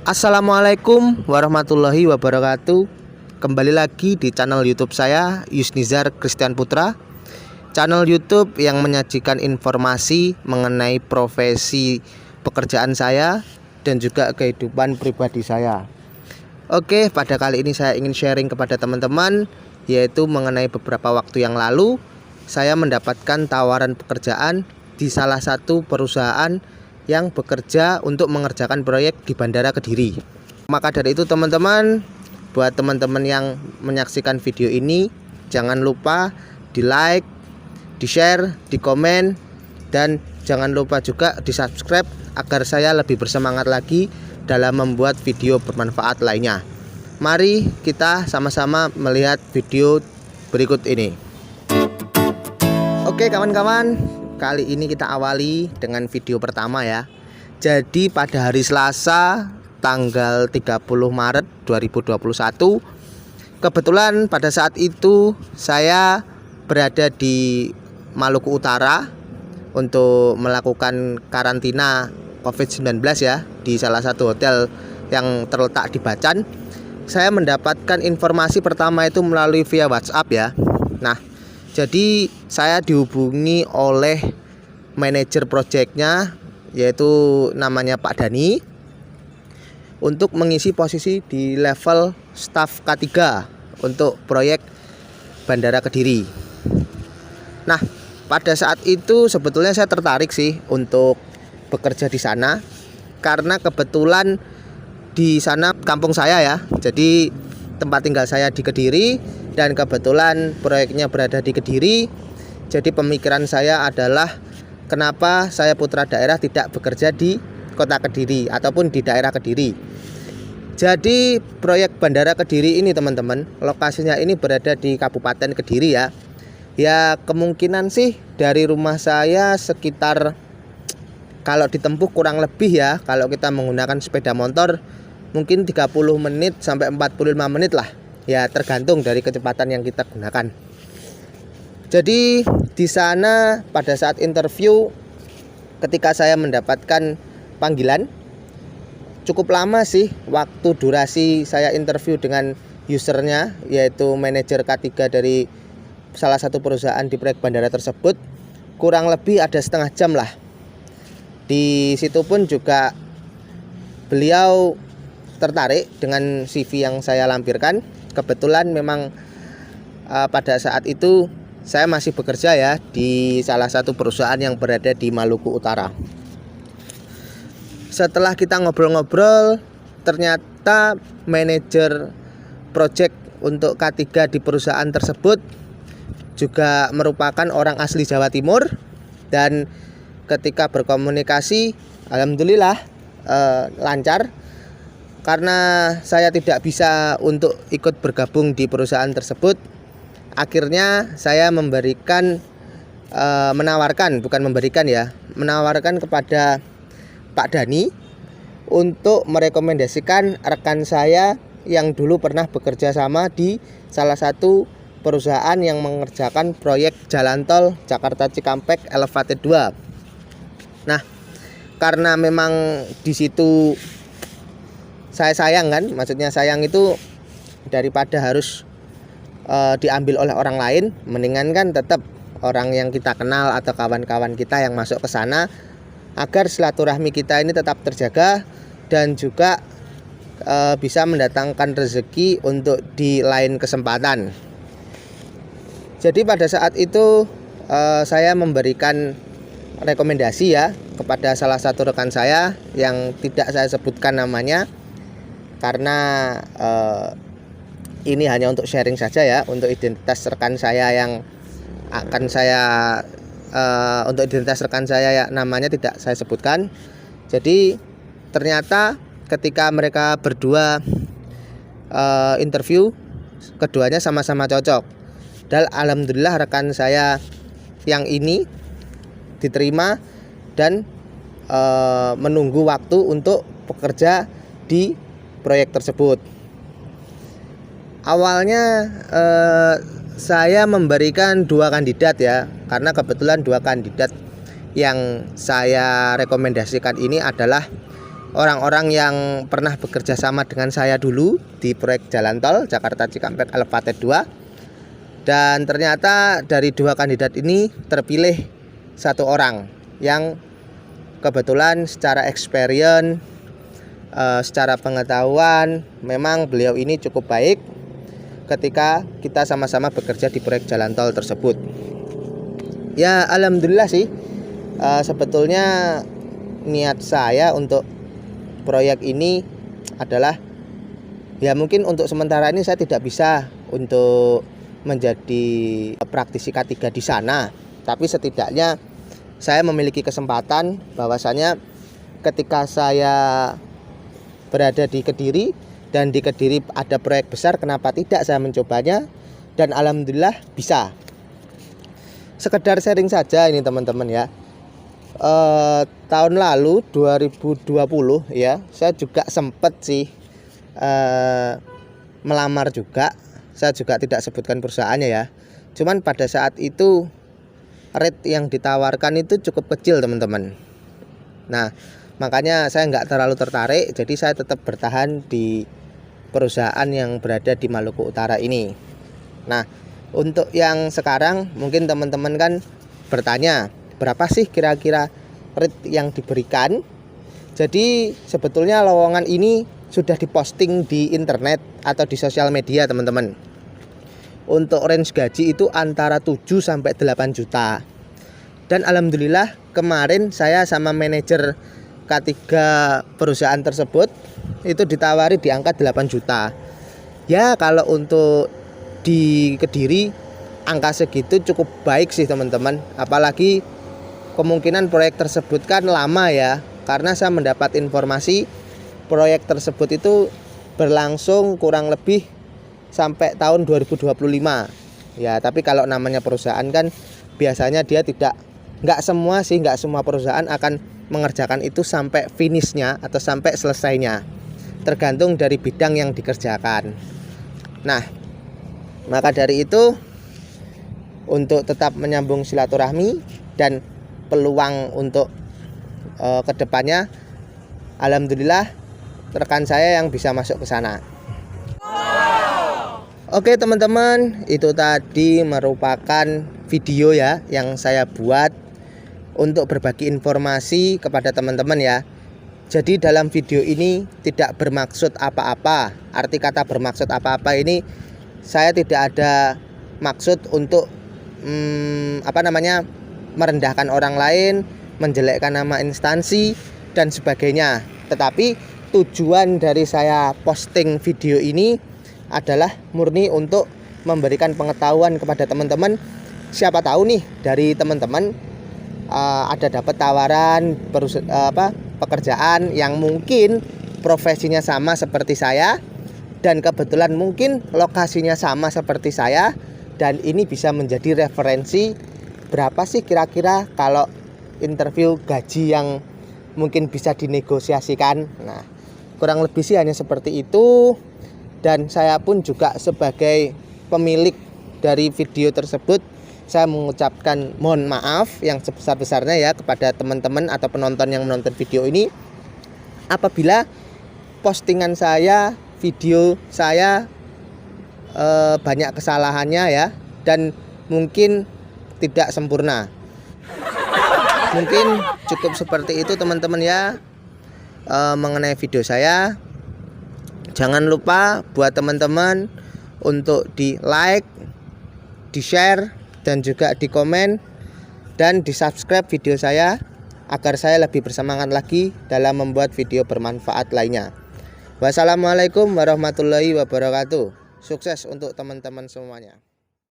Assalamualaikum warahmatullahi wabarakatuh. Kembali lagi di channel YouTube saya, Yusnizar Christian Putra. Channel YouTube yang menyajikan informasi mengenai profesi pekerjaan saya dan juga kehidupan pribadi saya. Oke, pada kali ini saya ingin sharing kepada teman-teman, yaitu mengenai beberapa waktu yang lalu saya mendapatkan tawaran pekerjaan di salah satu perusahaan yang bekerja untuk mengerjakan proyek di Bandara Kediri. Maka dari itu teman-teman, buat teman-teman yang menyaksikan video ini, jangan lupa di like, di share, di komen, dan jangan lupa juga di subscribe agar saya lebih bersemangat lagi dalam membuat video bermanfaat lainnya. Mari kita sama-sama melihat video berikut ini. Oke kawan-kawan, kali ini kita awali dengan video pertama ya. Jadi pada hari Selasa tanggal 30 Maret 2021, kebetulan pada saat itu saya berada di Maluku Utara untuk melakukan karantina COVID-19 ya, di salah satu hotel yang terletak di Bacan. Saya mendapatkan informasi pertama itu melalui via WhatsApp ya. Nah, jadi saya dihubungi oleh manajer proyeknya, yaitu namanya Pak Dani, untuk mengisi posisi di level staf K3 untuk proyek Bandara Kediri. Nah, pada saat itu sebetulnya saya tertarik sih untuk bekerja di sana, karena kebetulan di sana kampung saya ya. Jadi tempat tinggal saya di Kediri dan kebetulan proyeknya berada di Kediri. Jadi pemikiran saya adalah kenapa saya putra daerah tidak bekerja di kota Kediri ataupun di daerah Kediri. Jadi proyek Bandara Kediri ini teman-teman, lokasinya ini berada di Kabupaten Kediri ya. Ya kemungkinan sih dari rumah saya sekitar, kalau ditempuh kurang lebih ya, kalau kita menggunakan sepeda motor mungkin 30 menit sampai 45 menit lah. Ya tergantung dari kecepatan yang kita gunakan. Jadi di sana pada saat interview, ketika saya mendapatkan panggilan, cukup lama sih waktu durasi saya interview dengan usernya, yaitu manajer K3 dari salah satu perusahaan di proyek bandara tersebut. Kurang lebih ada setengah jam lah. Di situ pun juga beliau tertarik dengan CV yang saya lampirkan. Kebetulan memang pada saat itu saya masih bekerja ya di salah satu perusahaan yang berada di Maluku Utara. Setelah kita ngobrol-ngobrol, ternyata manajer project untuk K3 di perusahaan tersebut juga merupakan orang asli Jawa Timur. Dan ketika berkomunikasi, alhamdulillah lancar, karena saya tidak bisa untuk ikut bergabung di perusahaan tersebut. Akhirnya saya menawarkan kepada Pak Dani untuk merekomendasikan rekan saya yang dulu pernah bekerja sama di salah satu perusahaan yang mengerjakan proyek jalan tol Jakarta Cikampek Elevated 2. Nah, karena memang di situ saya sayang kan, maksudnya sayang itu daripada harus diambil oleh orang lain, mendingan kan tetap orang yang kita kenal atau kawan-kawan kita yang masuk ke sana, agar silaturahmi kita ini tetap terjaga dan juga bisa mendatangkan rezeki untuk di lain kesempatan. Jadi pada saat itu saya memberikan rekomendasi ya kepada salah satu rekan saya yang tidak saya sebutkan namanya, karena ini hanya untuk sharing saja ya, untuk identitas rekan saya yang akan saya untuk identitas rekan saya ya, namanya tidak saya sebutkan. Jadi ternyata ketika mereka berdua interview, keduanya sama-sama cocok. Dan alhamdulillah rekan saya yang ini diterima dan menunggu waktu untuk bekerja di proyek tersebut. Awalnya saya memberikan 2 kandidat ya, karena kebetulan 2 kandidat yang saya rekomendasikan ini adalah orang-orang yang pernah bekerja sama dengan saya dulu di proyek jalan tol Jakarta Cikampek Elevated 2. Dan ternyata dari 2 kandidat ini terpilih 1 orang yang kebetulan secara experience, secara pengetahuan memang beliau ini cukup baik ketika kita sama-sama bekerja di proyek jalan tol tersebut. Ya alhamdulillah sih, sebetulnya niat saya untuk proyek ini adalah ya mungkin untuk sementara ini saya tidak bisa untuk menjadi praktisi K3 di sana, tapi setidaknya saya memiliki kesempatan bahwasanya ketika saya berada di Kediri dan di Kediri ada proyek besar, kenapa tidak saya mencobanya, dan alhamdulillah bisa. Sekedar sharing saja ini teman-teman ya. Tahun lalu 2020 ya, saya juga sempat sih melamar juga. Saya juga tidak sebutkan perusahaannya ya. Cuman pada saat itu rate yang ditawarkan itu cukup kecil teman-teman. Nah makanya saya nggak terlalu tertarik, jadi saya tetap bertahan di perusahaan yang berada di Maluku Utara ini. Nah untuk yang sekarang mungkin teman-teman kan bertanya, berapa sih kira-kira rate yang diberikan? Jadi sebetulnya lowongan ini sudah diposting di internet atau di sosial media teman-teman. Untuk range gaji itu antara 7 sampai 8 juta. Dan alhamdulillah kemarin saya sama manajer K3 perusahaan tersebut itu ditawari di angka 8 juta. Ya kalau untuk di Kediri angka segitu cukup baik sih teman-teman. Apalagi kemungkinan proyek tersebut kan lama ya, karena saya mendapat informasi proyek tersebut itu berlangsung kurang lebih sampai tahun 2025 ya. Tapi kalau namanya perusahaan kan biasanya dia nggak semua perusahaan akan mengerjakan itu sampai finishnya atau sampai selesainya, tergantung dari bidang yang dikerjakan. Nah maka dari itu untuk tetap menyambung silaturahmi dan peluang untuk kedepannya, alhamdulillah rekan saya yang bisa masuk ke sana. Oke teman-teman, itu tadi merupakan video ya yang saya buat untuk berbagi informasi kepada teman-teman ya. Jadi dalam video ini tidak bermaksud apa-apa. Arti kata bermaksud apa-apa ini, saya tidak ada maksud untuk merendahkan orang lain, menjelekkan nama instansi dan sebagainya. Tetapi tujuan dari saya posting video ini adalah murni untuk memberikan pengetahuan kepada teman-teman. Siapa tahu nih dari teman-teman ada dapat tawaran pekerjaan yang mungkin profesinya sama seperti saya, dan kebetulan mungkin lokasinya sama seperti saya, dan ini bisa menjadi referensi berapa sih kira-kira kalau interview gaji yang mungkin bisa dinegosiasikan. Nah kurang lebih sih hanya seperti itu. Dan saya pun juga sebagai pemilik dari video tersebut, saya mengucapkan mohon maaf yang sebesar-besarnya ya kepada teman-teman atau penonton yang menonton video ini apabila postingan saya, video saya banyak kesalahannya ya, dan mungkin tidak sempurna. Mungkin cukup seperti itu teman-teman ya mengenai video saya. Jangan lupa buat teman-teman untuk di like, di share, dan juga di komen, dan di subscribe video saya agar saya lebih bersemangat lagi dalam membuat video bermanfaat lainnya. Wassalamualaikum warahmatullahi wabarakatuh. Sukses untuk teman-teman semuanya.